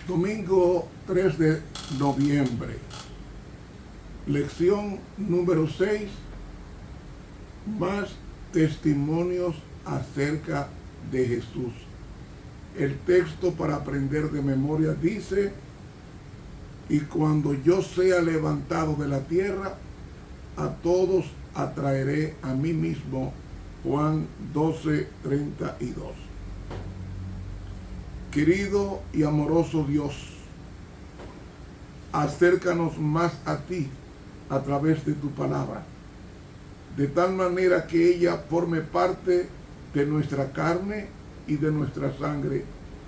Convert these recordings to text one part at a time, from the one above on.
Domingo 3 de noviembre. Lección número 6. Más testimonios acerca de Jesús. El texto para aprender de memoria dice: y cuando yo sea levantado de la tierra, a todos atraeré a mí mismo. Juan 12:32. Querido y amoroso Dios, acércanos más a ti a través de tu palabra, de tal manera que ella forme parte de nuestra carne y de nuestra sangre,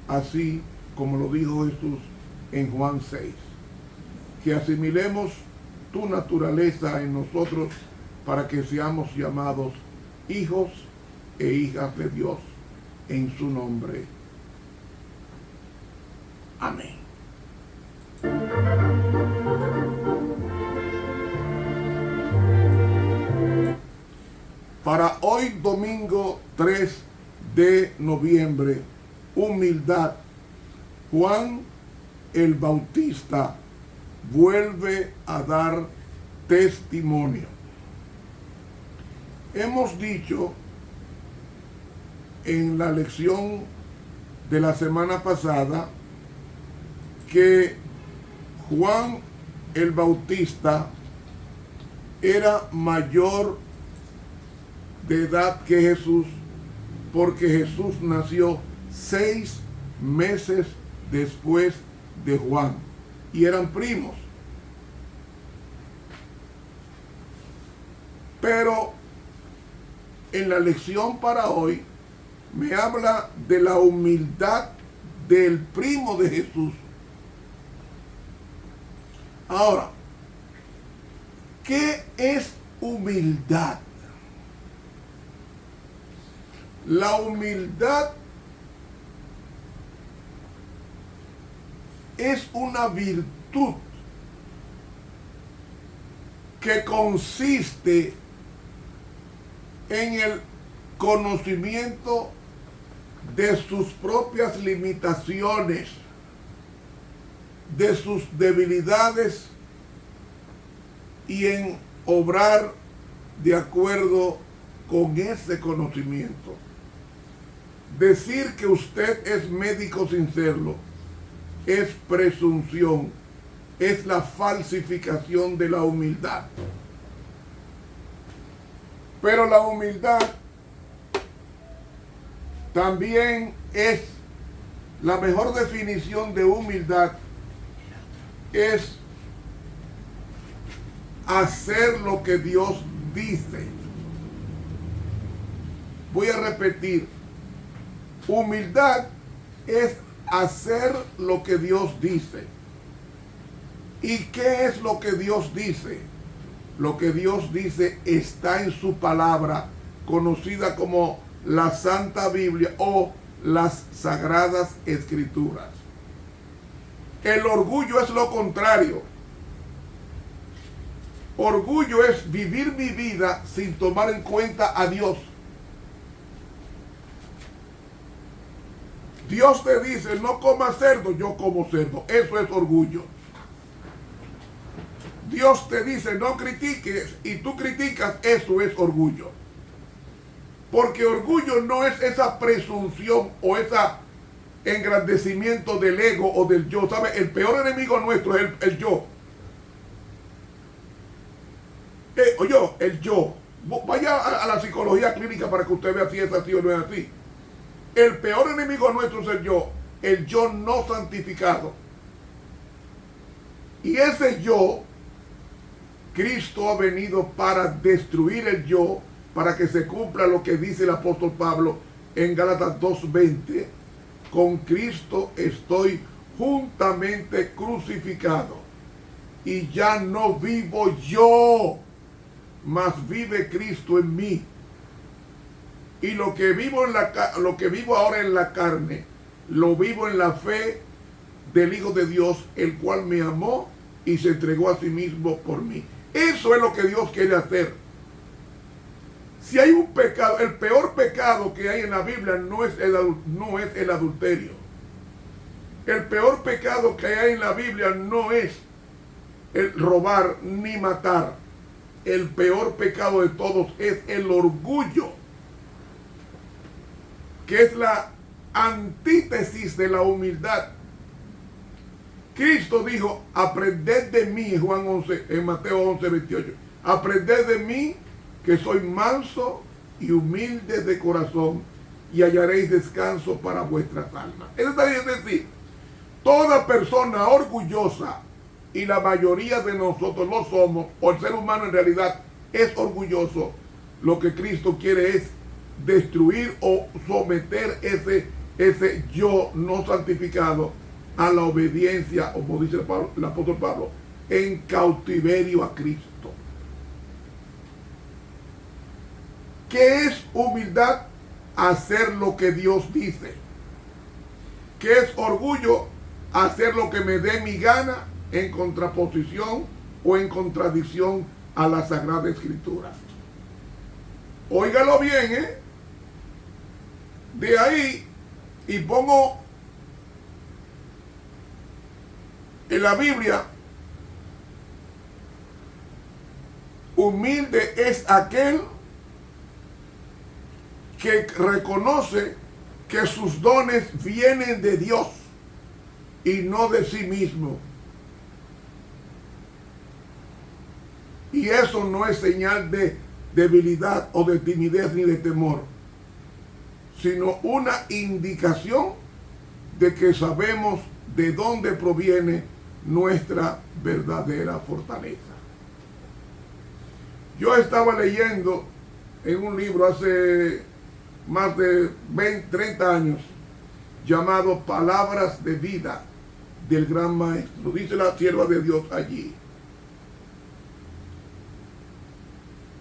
así como lo dijo Jesús en Juan 6. Que asimilemos tu naturaleza en nosotros para que seamos llamados hijos e hijas de Dios, en su nombre. Amén. Para hoy, domingo 3 de noviembre, humildad. Juan el Bautista vuelve a dar testimonio. Hemos dicho en la lección de la semana pasada que Juan el Bautista era mayor de edad que Jesús, porque Jesús nació 6 meses después de Juan y eran primos. Pero en la lección para hoy me habla de la humildad del primo de Jesús. Ahora, ¿qué es humildad? La humildad es una virtud que consiste en el conocimiento de sus propias limitaciones, de sus debilidades y en obrar de acuerdo con ese conocimiento. Decir que usted es médico sin serlo es presunción, es la falsificación de la humildad. Pero la humildad también es la mejor definición de humildad, es hacer lo que Dios dice. Voy a repetir, humildad es hacer lo que Dios dice. ¿Y qué es lo que Dios dice? Lo que Dios dice está en su palabra, conocida como la Santa Biblia o las Sagradas Escrituras. El orgullo es lo contrario. Orgullo es vivir mi vida sin tomar en cuenta a Dios. Dios te dice, no comas cerdo, yo como cerdo. Eso es orgullo. Dios te dice, no critiques, y tú criticas, eso es orgullo. Porque orgullo no es esa presunción o ese engrandecimiento del ego o del yo. ¿Sabe? El peor enemigo nuestro es el yo. Oye, el yo. Vaya a la psicología clínica para que usted vea si es así o no es así. El peor enemigo nuestro es el yo no santificado. Y ese yo, Cristo ha venido para destruir el yo, para que se cumpla lo que dice el apóstol Pablo en Gálatas 2:20. Con Cristo estoy juntamente crucificado, y ya no vivo yo, mas vive Cristo en mí. Y lo que vivo ahora en la carne, lo vivo en la fe del Hijo de Dios, el cual me amó y se entregó a sí mismo por mí. Eso es lo que Dios quiere hacer. Si hay un pecado, el peor pecado que hay en la Biblia no es el adulterio. El peor pecado que hay en la Biblia no es el robar ni matar. El peor pecado de todos es el orgullo, que es la antítesis de la humildad. Cristo dijo, aprended de mí, Juan 11, en Mateo 11, 28. Aprended de mí, que soy manso y humilde de corazón, y hallaréis descanso para vuestras almas. Eso está bien decir, toda persona orgullosa, y la mayoría de nosotros lo somos, o el ser humano en realidad es orgulloso, lo que Cristo quiere es destruir o someter ese yo no santificado a la obediencia, como dice el apóstol Pablo, en cautiverio a Cristo. ¿Qué es humildad? Hacer lo que Dios dice. ¿Qué es orgullo? Hacer lo que me dé mi gana en contraposición o en contradicción a la Sagrada Escritura. Óigalo bien, ¿eh? De ahí, y pongo en la Biblia, humilde es aquel que reconoce que sus dones vienen de Dios y no de sí mismo. Y eso no es señal de debilidad o de timidez ni de temor, sino una indicación de que sabemos de dónde proviene nuestra verdadera fortaleza. Yo estaba leyendo en un libro hace más de 30 años llamado Palabras de Vida del Gran Maestro. Dice la sierva de Dios allí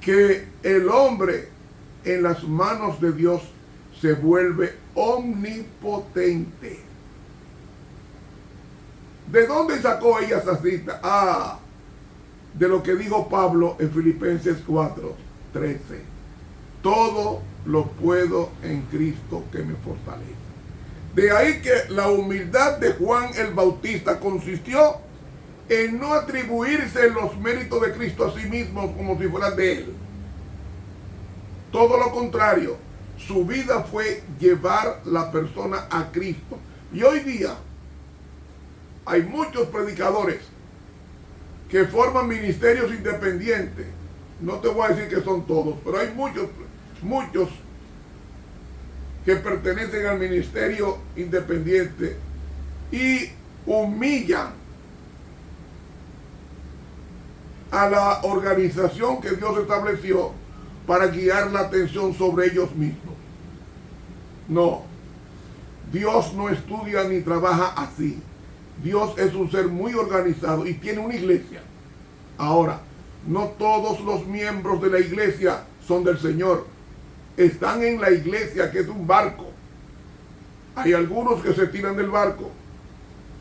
que el hombre en las manos de Dios se vuelve omnipotente. ¿De dónde sacó ella esa cita? De lo que dijo Pablo en Filipenses 4:13. Todo lo puedo en Cristo que me fortalece. De ahí que la humildad de Juan el Bautista consistió en no atribuirse los méritos de Cristo a sí mismo como si fueran de él. Todo lo contrario, su vida fue llevar la persona a Cristo. Y hoy día hay muchos predicadores que forman ministerios independientes. No te voy a decir que son todos, pero hay muchos que pertenecen al ministerio independiente y humillan a la organización que Dios estableció para guiar la atención sobre ellos mismos. No, Dios no estudia ni trabaja así. Dios es un ser muy organizado y tiene una iglesia. Ahora, no todos los miembros de la iglesia son del Señor. Están en la iglesia, que es un barco. Hay algunos que se tiran del barco.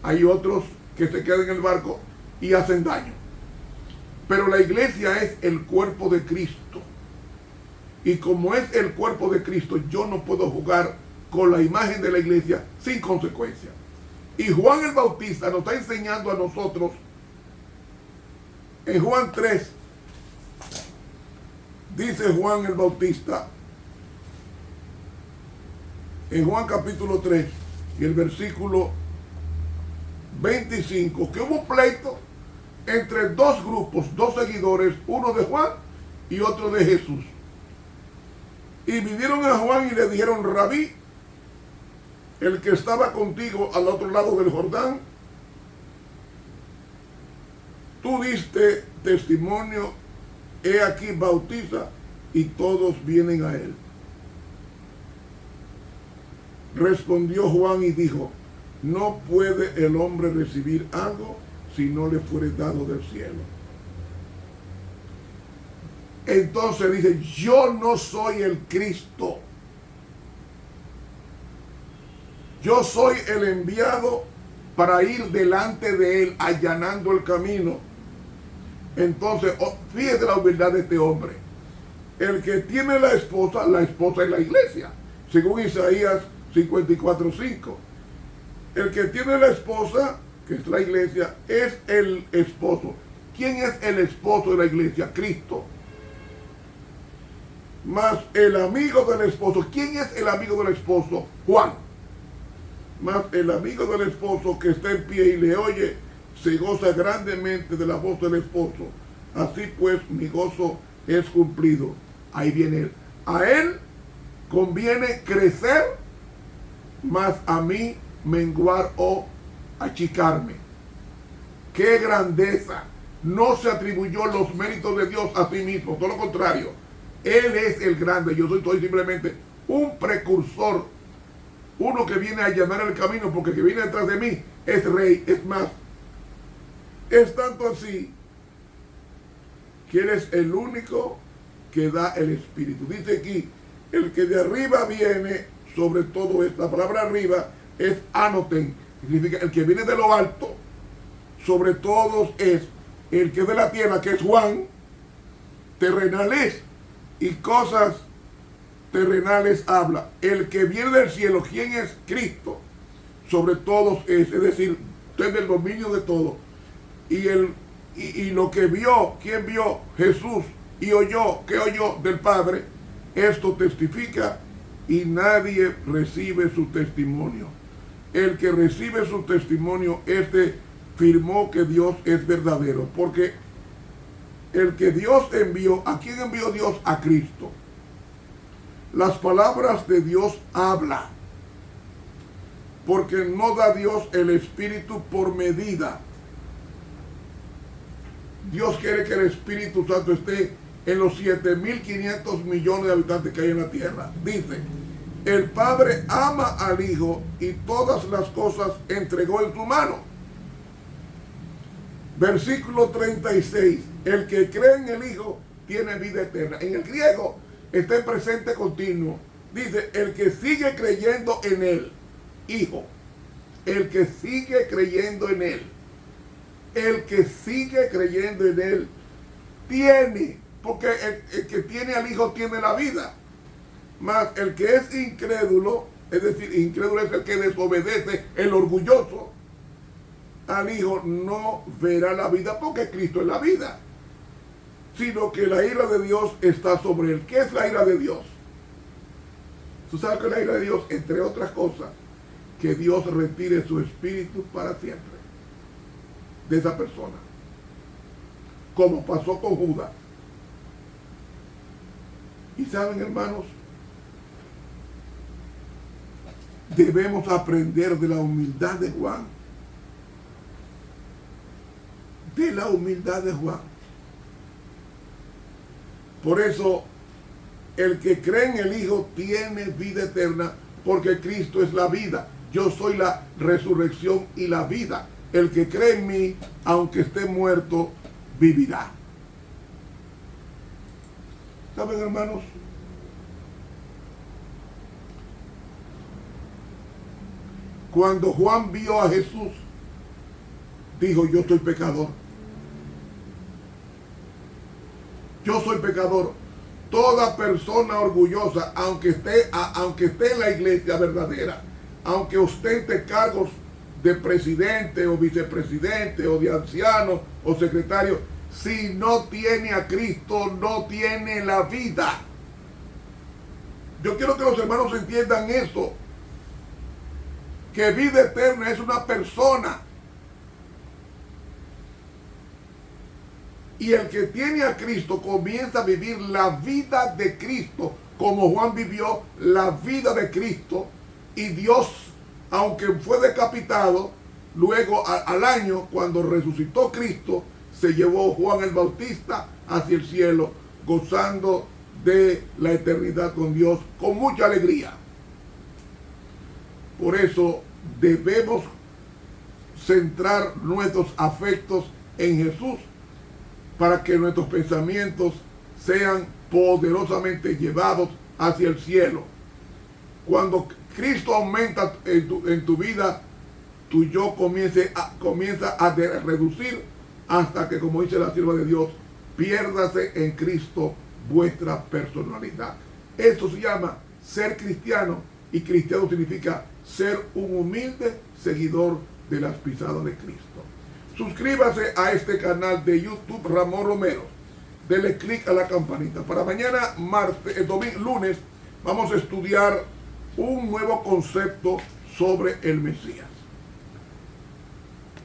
Hay otros que se quedan en el barco y hacen daño. Pero la iglesia es el cuerpo de Cristo. Y como es el cuerpo de Cristo, yo no puedo jugar con la imagen de la iglesia sin consecuencia. Y Juan el Bautista nos está enseñando a nosotros en Juan 3. Dice Juan el Bautista, en Juan capítulo 3 y el versículo 25, que hubo un pleito entre dos grupos, dos seguidores, uno de Juan y otro de Jesús. Y vinieron a Juan y le dijeron: Rabí, el que estaba contigo al otro lado del Jordán, tú diste testimonio, he aquí bautiza, y todos vienen a él. Respondió Juan y dijo: no puede el hombre recibir algo si no le fuere dado del cielo. Entonces dice: yo no soy el Cristo. Yo soy el enviado para ir delante de él, allanando el camino. Entonces, fíjate la humildad de este hombre. El que tiene la esposa es la iglesia, según Isaías 54:5. El que tiene la esposa, que es la iglesia, es el esposo. ¿Quién es el esposo de la iglesia? Cristo. Más el amigo del esposo. ¿Quién es el amigo del esposo? Juan. Más el amigo del esposo que está en pie y le oye, se goza grandemente de la voz del esposo. Así pues, mi gozo es cumplido. Ahí viene él. A él conviene crecer, más a mí menguar o achicarme. ¡Qué grandeza! No se atribuyó los méritos de Dios a sí mismo, todo lo contrario. Él es el grande, yo soy simplemente un precursor, uno que viene a allanar el camino, porque el que viene detrás de mí es rey. Es más, es tanto así que él es el único que da el Espíritu. Dice aquí, el que de arriba viene sobre todo esto. La palabra arriba es anoten, significa el que viene de lo alto, sobre todos es el que es de la tierra, que es Juan, terrenales y cosas terrenales habla. El que viene del cielo, ¿quién es? Cristo, sobre todos es decir, tiene el dominio de todo. Y lo que vio, ¿quién vio? Jesús. Y oyó, ¿qué oyó? Del Padre. Esto testifica y nadie recibe su testimonio. El que recibe su testimonio, firmó que Dios es verdadero. Porque el que Dios envió, ¿a quién envió Dios? A Cristo. Las palabras de Dios hablan. Porque no da Dios el Espíritu por medida. Dios quiere que el Espíritu Santo esté en los 7.500 millones de habitantes que hay en la tierra. Dice, el Padre ama al Hijo y todas las cosas entregó en su mano. Versículo 36. El que cree en el Hijo tiene vida eterna. En el griego está en presente continuo. Dice, el que sigue creyendo en él, Hijo. El que sigue creyendo en él. El que sigue creyendo en él tiene, porque el que tiene al Hijo tiene la vida. Mas el que es incrédulo, es decir, incrédulo es el que desobedece, el orgulloso, al Hijo no verá la vida, porque Cristo es la vida, sino que la ira de Dios está sobre él. ¿Qué es la ira de Dios? Tú sabes que la ira de Dios, entre otras cosas, que Dios retire su espíritu para siempre de esa persona, como pasó con Judas. Y saben, hermanos, debemos aprender de la humildad de Juan. De la humildad de Juan. Por eso, el que cree en el Hijo tiene vida eterna, porque Cristo es la vida. Yo soy la resurrección y la vida. El que cree en mí, aunque esté muerto, vivirá. ¿Saben, hermanos? Cuando Juan vio a Jesús, dijo, yo soy pecador. Yo soy pecador. Toda persona orgullosa, aunque esté en la iglesia verdadera, aunque ostente cargos de presidente o vicepresidente o de anciano o secretario, si no tiene a Cristo, no tiene la vida. Yo quiero que los hermanos entiendan eso, que vida eterna es una persona. Y el que tiene a Cristo comienza a vivir la vida de Cristo, como Juan vivió la vida de Cristo. Y Dios, aunque fue decapitado, luego al año, cuando resucitó Cristo, se llevó Juan el Bautista hacia el cielo, gozando de la eternidad con Dios, con mucha alegría. Por eso debemos centrar nuestros afectos en Jesús, para que nuestros pensamientos sean poderosamente llevados hacia el cielo. Cuando Cristo aumenta en tu vida, tu yo comienza a reducir, hasta que, como dice la sierva de Dios, piérdase en Cristo vuestra personalidad. Esto se llama ser cristiano, y cristiano significa ser un humilde seguidor de las pisadas de Cristo. Suscríbase a este canal de YouTube Ramón Romero. Dele clic a la campanita. Para mañana, lunes, vamos a estudiar un nuevo concepto sobre el Mesías.